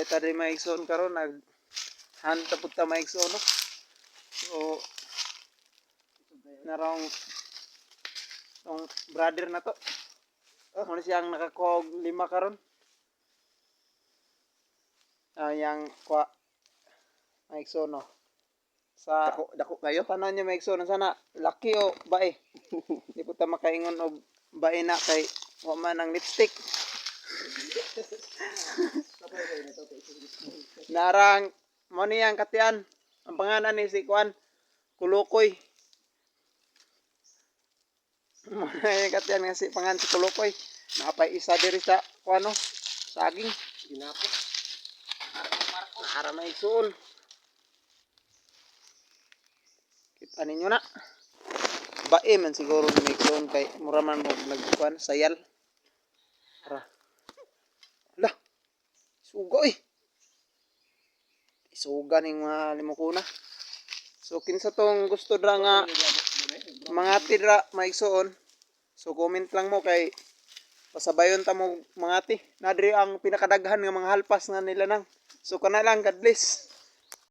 Dahil tadi maigsoon karon nag hanta pud ta maigsoon no. So narong tong brother na to. Ano siyang nakakuha og 5 karon. Yang kwa maigsoon no. Sa Dako kayo. tanan niyo maigsoon sana laki o bae. Di po ta makaingon og bae na kay wa man ang lipstick. Narang mo niyang katian. Ang pangalan ni si Kuan Kulukoy. Mo na yung katian nga si pangalan si Kulukoy. Nakapay isa diri sa kuano saging. Ginapos. Ara maigsoon. Kita ninyo na. Bae man siguro ni maigsoon kay mura man mo nagkuan sayal. Ara. Lah. Suga eh. Isuga ning mga limukuna. So kinsa tong gusto dra nga mga tidra maigsoon. So comment lang mo kay pasabayon ta mo mga ti. Nadri ang pinakadaghan nga mga halpas nga nila nang. So kana lang, God bless.